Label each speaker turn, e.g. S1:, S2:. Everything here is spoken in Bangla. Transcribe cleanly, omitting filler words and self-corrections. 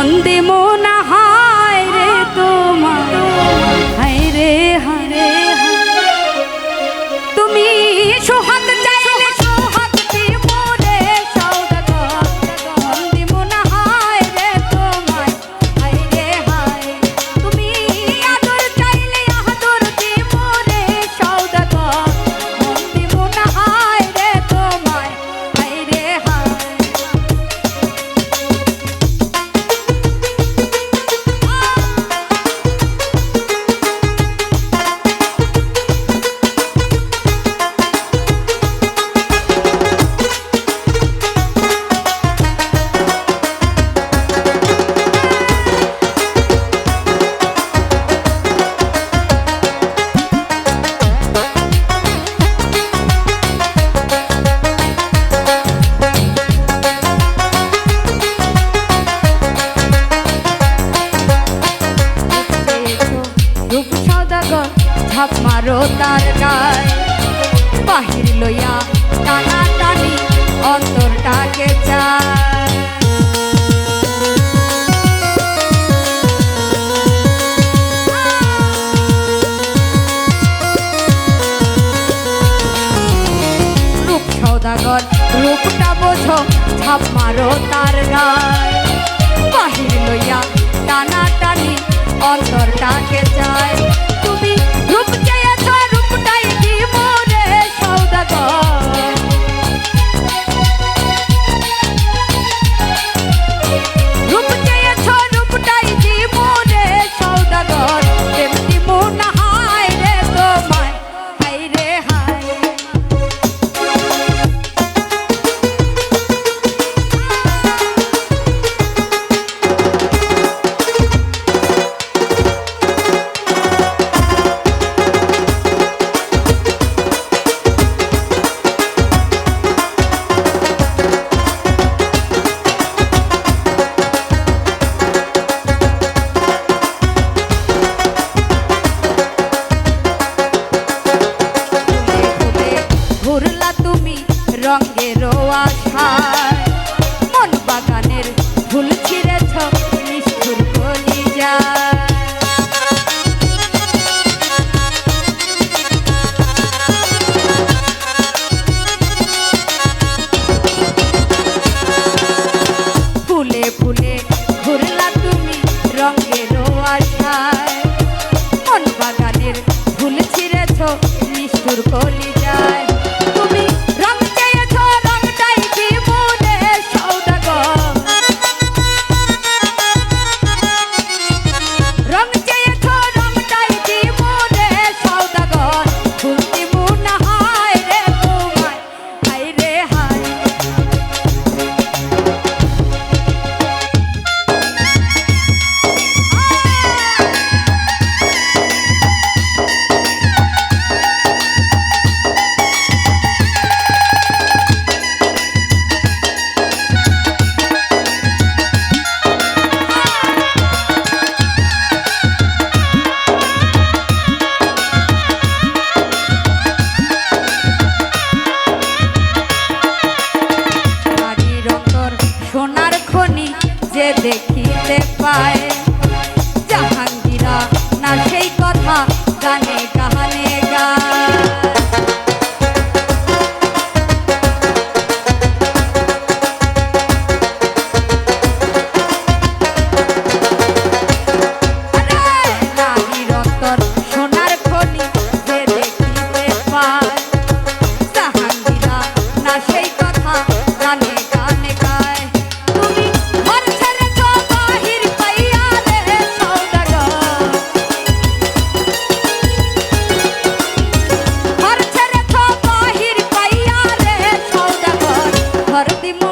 S1: মন দিমো না হায় রে তোমার, হায় রে হায় রে তুমি সোহাগ চাইলে সোহাগ দিমো রে সওদাগর, মন দিমো না হায় রে তোমার, হায় রে হায় তুমি আদর চাইলে আদর দিমো রে সওদাগর, মন দিমো না হায় রে তোমার, হায় রে হায়। ঝাপ মারো তার গায়, বাহির লইয়া টানা টানি অন্তরটাকে চায়। রূপ সওদাগর রূপটা বোঝো, ঝাপ মারো তার গায়, বাহির লইয়া টানা টানি অন্তরটাকে চায়। তুমি রূপ চেয়েছ রূপটাই দিব রে সওদাগর, রূপ চেয়েছ রূপটাই দিব রে সওদাগর, প্রেম দিব না হায় রে তোমায়, হায় রে হায়। রঙের আশায় মন বাগানের ফুল ছিঁড়েছ নিষ্ঠুর কলিজায়। ফুলে ফুলে ঘুরলা তুমি রঙের আশায়, মন বাগানের ফুল ছিঁড়েছ নিষ্ঠুর কলিজায়। তুমি রং চেয়েছ রংটাই দিব রে সওদাগর, রং চেয়েছ রংটাই দিব রে সওদাগর, ফুল দিব না হায় রে তোমায়, হায় রে হায়। সোনার খনি যে দেখিতে পায়, জাহাঙ্গীরা না সেই কথা গানে গানে গায়। নারীর অন্তর সোনার খনি যে দেখিতে পায়, জাহাঙ্গীরা না সেই কথা গানে গানে গায়। ঘর দিমো